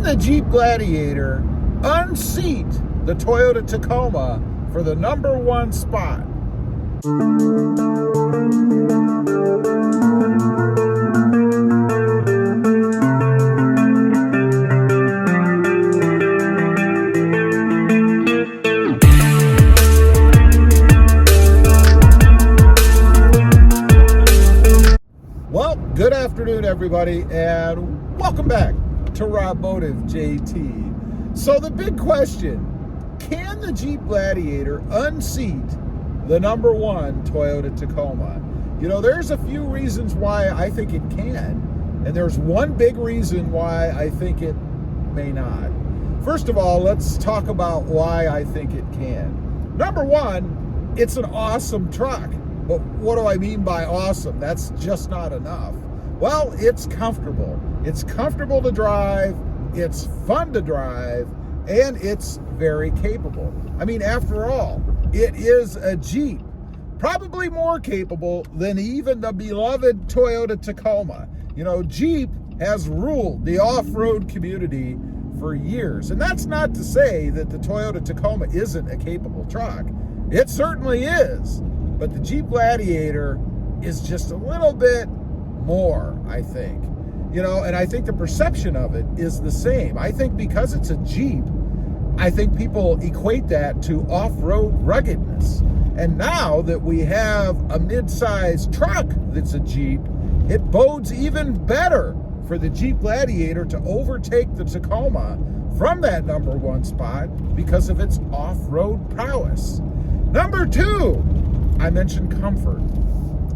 the Jeep Gladiator unseat the Toyota Tacoma for the #1 spot? Well, good afternoon, everybody, and welcome back to Robotive JT. So the big question, can the Jeep Gladiator unseat the #1 Toyota Tacoma? You know, there's a few reasons why I think it can, and there's one big reason why I think it may not. First of all, let's talk about why I think it can. Number one, it's an awesome truck. But what do I mean by awesome? That's just not enough. Well, it's comfortable. It's comfortable to drive, it's fun to drive, and it's very capable. I mean, after all, it is a Jeep. Probably more capable than even the beloved Toyota Tacoma. You know, Jeep has ruled the off-road community for years. And that's not to say that the Toyota Tacoma isn't a capable truck. It certainly is. But the Jeep Gladiator is just a little bit more, I think. You know, and I think the perception of it is the same. I think because it's a Jeep, I think people equate that to off-road ruggedness. And now that we have a mid-sized truck that's a Jeep, it bodes even better for the Jeep Gladiator to overtake the Tacoma from that #1 spot because of its off-road prowess. Number two, I mentioned comfort.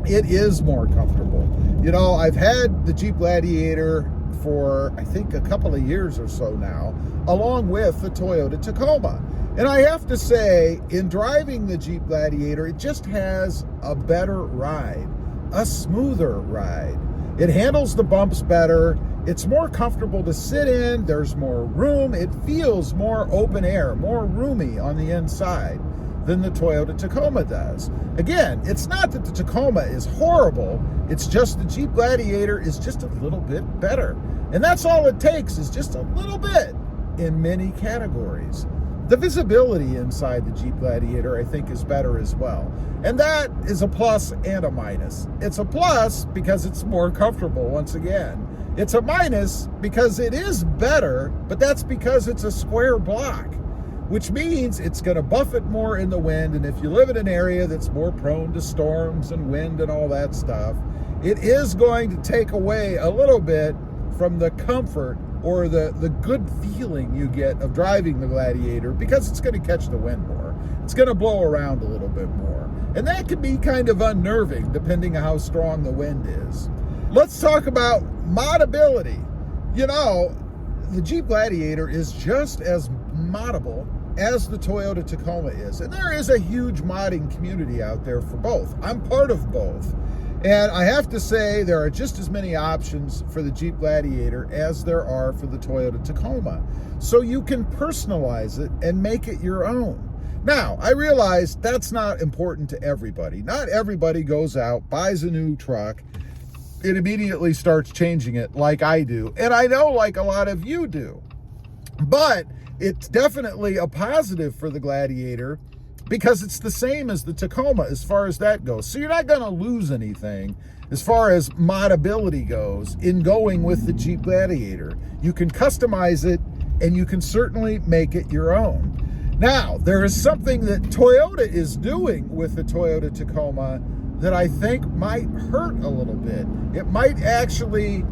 It is more comfortable. You know, I've had the Jeep Gladiator for, I think, a couple of years or so now, along with the Toyota Tacoma. And I have to say, in driving the Jeep Gladiator, it just has a better ride, a smoother ride. It handles the bumps better. It's more comfortable to sit in. There's more room. It feels more open air, more roomy on the inside than the Toyota Tacoma does. Again, it's not that the Tacoma is horrible, it's just the Jeep Gladiator is just a little bit better. And that's all it takes, is just a little bit in many categories. The visibility inside the Jeep Gladiator, I think, is better as well. And that is a plus and a minus. It's a plus because it's more comfortable, once again. It's a minus because it is better, but that's because it's a square block, which means it's going to buffet more in the wind. And if you live in an area that's more prone to storms and wind and all that stuff, it is going to take away a little bit from the comfort or the good feeling you get of driving the Gladiator, because it's going to catch the wind more. It's going to blow around a little bit more. And that can be kind of unnerving depending on how strong the wind is. Let's talk about modability. You know, the Jeep Gladiator is just as moddable as the Toyota Tacoma is. And there is a huge modding community out there for both. I'm part of both. And I have to say, there are just as many options for the Jeep Gladiator as there are for the Toyota Tacoma. So you can personalize it and make it your own. Now, I realize that's not important to everybody. Not everybody goes out, buys a new truck, and immediately starts changing it like I do. And I know like a lot of you do. But it's definitely a positive for the Gladiator because it's the same as the Tacoma as far as that goes. So you're not going to lose anything as far as modability goes in going with the Jeep Gladiator. You can customize it and you can certainly make it your own. Now, there is something that Toyota is doing with the Toyota Tacoma that I think might hurt a little bit. It might actually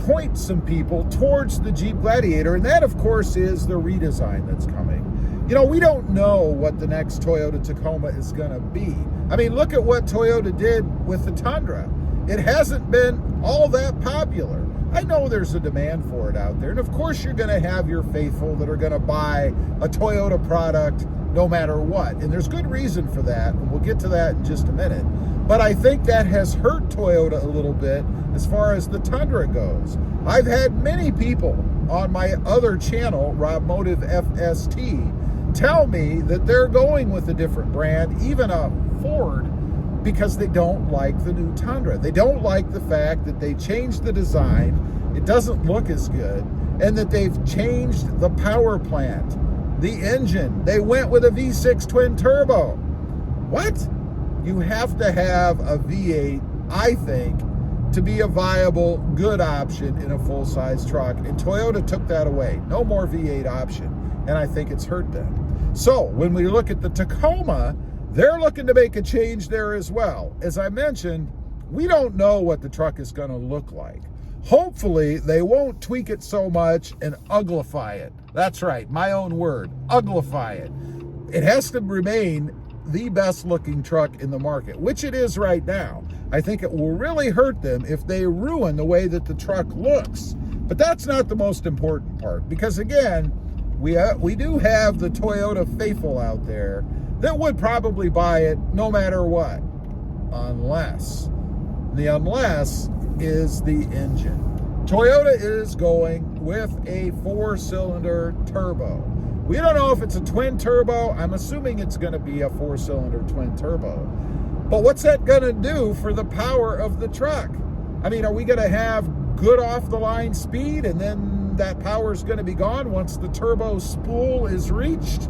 point some people towards the Jeep Gladiator, and that, of course, is the redesign that's coming. You know, we don't know what the next Toyota Tacoma is going to be. I mean, look at what Toyota did with the Tundra. It hasn't been all that popular. I know there's a demand for it out there, and of course you're going to have your faithful that are going to buy a Toyota product no matter what, and there's good reason for that, and we'll get to that in just a minute. But I think that has hurt Toyota a little bit as far as the Tundra goes. I've had many people on my other channel, Robotive FST, tell me that they're going with a different brand, even a Ford, because they don't like the new Tundra. They don't like the fact that they changed the design it doesn't look as good, and that they've changed the power plant, the engine. They went with a V6 twin turbo. What? You have to have a V8, I think, to be a viable, good option in a full-size truck, and Toyota took that away. No more V8 option, and I think it's hurt them. So when we look at the Tacoma, they're looking to make a change there as well. As I mentioned, we don't know what the truck is going to look like. Hopefully, they won't tweak it so much and uglify it. That's right, my own word, uglify it. It has to remain the best looking truck in the market, which it is right now. I think it will really hurt them if they ruin the way that the truck looks. But that's not the most important part, because again, we do have the Toyota faithful out there that would probably buy it no matter what, unless is the engine. Toyota is going with a 4-cylinder turbo. We don't know if it's a twin turbo. I'm assuming it's going to be a 4-cylinder twin turbo. But what's that going to do for the power of the truck? I mean, are we going to have good off-the-line speed and then that power is going to be gone once the turbo spool is reached?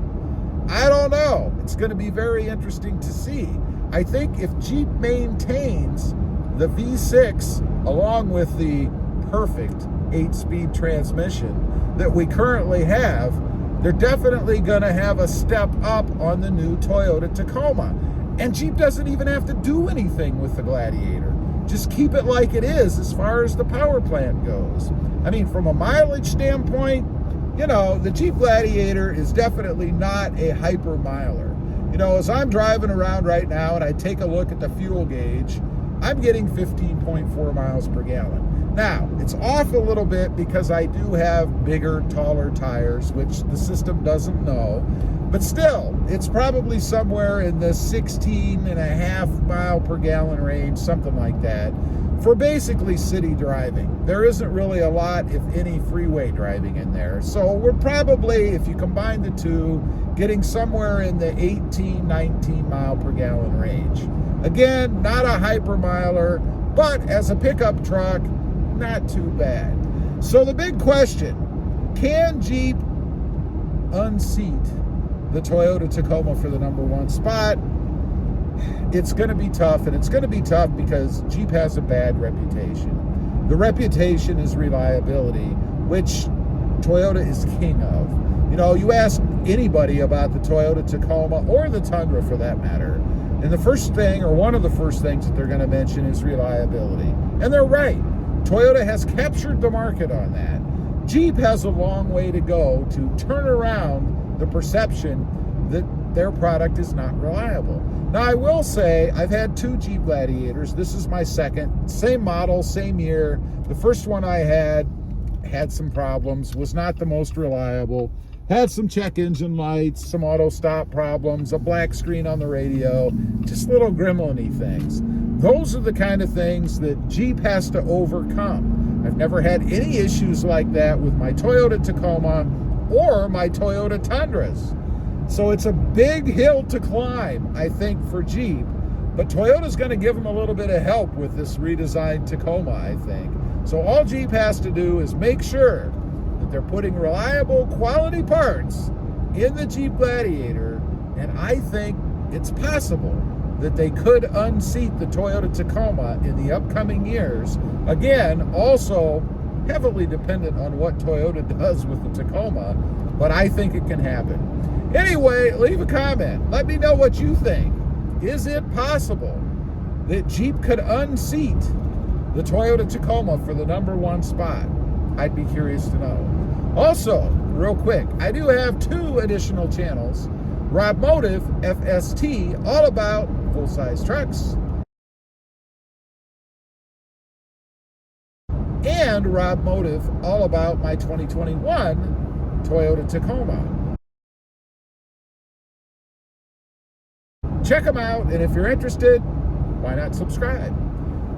I don't know. It's going to be very interesting to see. I think if Jeep maintains the V6 along with the perfect 8-speed transmission that we currently have, they're definitely going to have a step up on the new Toyota Tacoma. And Jeep doesn't even have to do anything with the Gladiator. Just keep it like it is as far as the power plant goes. I mean, from a mileage standpoint, you know, the Jeep Gladiator is definitely not a hyper miler. You know, as I'm driving around right now and I take a look at the fuel gauge, I'm getting 15.4 miles per gallon. Now, it's off a little bit because I do have bigger, taller tires, which the system doesn't know. But still, it's probably somewhere in the 16.5 mile per gallon range, something like that, for basically city driving. There isn't really a lot, if any, freeway driving in there. So we're probably, if you combine the two, getting somewhere in the 18, 19 mile per gallon range. Again, not a hyper miler, but as a pickup truck, not too bad. So the big question, can Jeep unseat the Toyota Tacoma for the #1 spot? It's going to be tough, and it's going to be tough because Jeep has a bad reputation. The reputation is reliability, which Toyota is king of. You know, you ask anybody about the Toyota Tacoma, or the Tundra for that matter, and the first thing, or one of the first things that they're going to mention is reliability. And they're right. Toyota has captured the market on that. Jeep has a long way to go to turn around the perception that their product is not reliable. Now, I will say I've had 2 Jeep Gladiators. This is my second. Same model, same year. The first one I had some problems, was not the most reliable, had some check engine lights, some auto stop problems, a black screen on the radio, just little gremlin-y things. Those are the kind of things that Jeep has to overcome. I've never had any issues like that with my Toyota Tacoma or my Toyota Tundras. So it's a big hill to climb, I think, for Jeep. But Toyota's going to give them a little bit of help with this redesigned Tacoma, I think. So all Jeep has to do is make sure that they're putting reliable, quality parts in the Jeep Gladiator, and I think it's possible that they could unseat the Toyota Tacoma in the upcoming years. Again, also heavily dependent on what Toyota does with the Tacoma, but I think it can happen. Anyway, leave a comment. Let me know what you think. Is it possible that Jeep could unseat the Toyota Tacoma for the #1 spot? I'd be curious to know. Also, real quick, I do have 2 additional channels. Rob Motive FST, all about full-size trucks, and Rob Motive, all about my 2021 Toyota Tacoma. Check them out, and if you're interested, why not subscribe?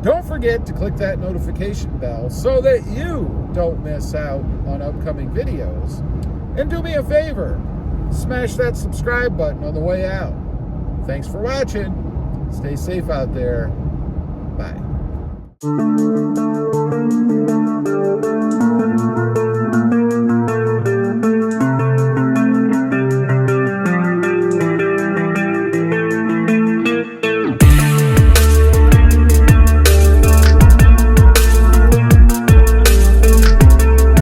Don't forget to click that notification bell so that you don't miss out on upcoming videos. And do me a favor, smash that subscribe button on the way out. Thanks for watching. Stay safe out there. Bye.